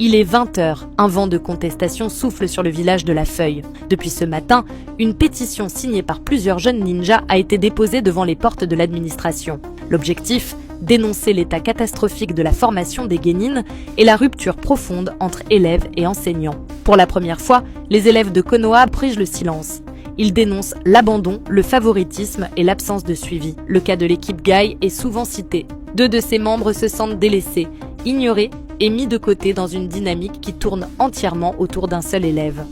Il est 20h, un vent de contestation souffle sur le village de La Feuille. Depuis ce matin, une pétition signée par plusieurs jeunes ninjas a été déposée devant les portes de l'administration. L'objectif, dénoncer l'état catastrophique de la formation des guénines et la rupture profonde entre élèves et enseignants. Pour la première fois, les élèves de Konoha prigent le silence. Ils dénoncent l'abandon, le favoritisme et l'absence de suivi. Le cas de l'équipe Guy est souvent cité. 2 de ses membres se sentent délaissés, ignorés et mis de côté dans une dynamique qui tourne entièrement autour d'un seul élève.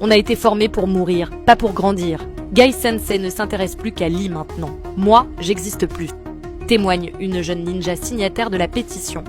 On a été formé pour mourir, pas pour grandir. Guy Sensei ne s'intéresse plus qu'à Lee maintenant. Moi, j'existe plus. Témoigne une jeune ninja signataire de la pétition.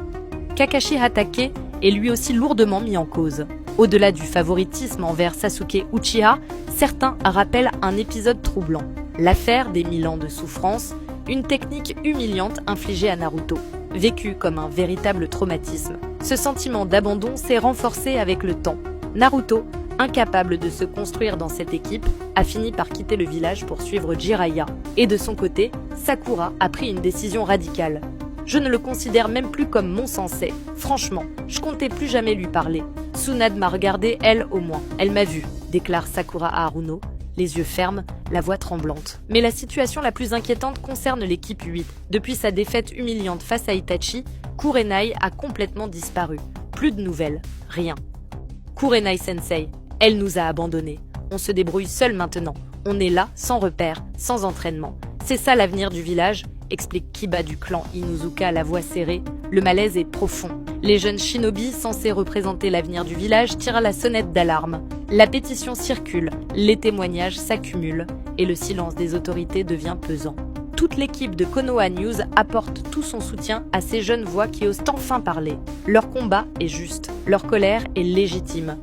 Kakashi Hatake est lui aussi lourdement mis en cause. Au-delà du favoritisme envers Sasuke Uchiha, certains rappellent un épisode troublant. L'affaire des 1000 ans de souffrance, une technique humiliante infligée à Naruto. Vécu comme un véritable traumatisme. Ce sentiment d'abandon s'est renforcé avec le temps. Naruto, incapable de se construire dans cette équipe, a fini par quitter le village pour suivre Jiraiya. Et de son côté, Sakura a pris une décision radicale. Je ne le considère même plus comme mon sensei. Franchement, je comptais plus jamais lui parler. Tsunade m'a regardé, elle au moins. Elle m'a vu, déclare Sakura à Haruno, les yeux fermes, la voix tremblante. Mais la situation la plus inquiétante concerne l'équipe 8. Depuis sa défaite humiliante face à Itachi, Kurenai a complètement disparu. Plus de nouvelles, rien. Kurenai Sensei, elle nous a abandonnés. On se débrouille seul maintenant. On est là, sans repère, sans entraînement. C'est ça l'avenir du village, explique Kiba du clan Inuzuka à la voix serrée. Le malaise est profond. Les jeunes shinobi censés représenter l'avenir du village tirent la sonnette d'alarme. La pétition circule, les témoignages s'accumulent et le silence des autorités devient pesant. Toute l'équipe de Konoha News apporte tout son soutien à ces jeunes voix qui osent enfin parler. Leur combat est juste, leur colère est légitime.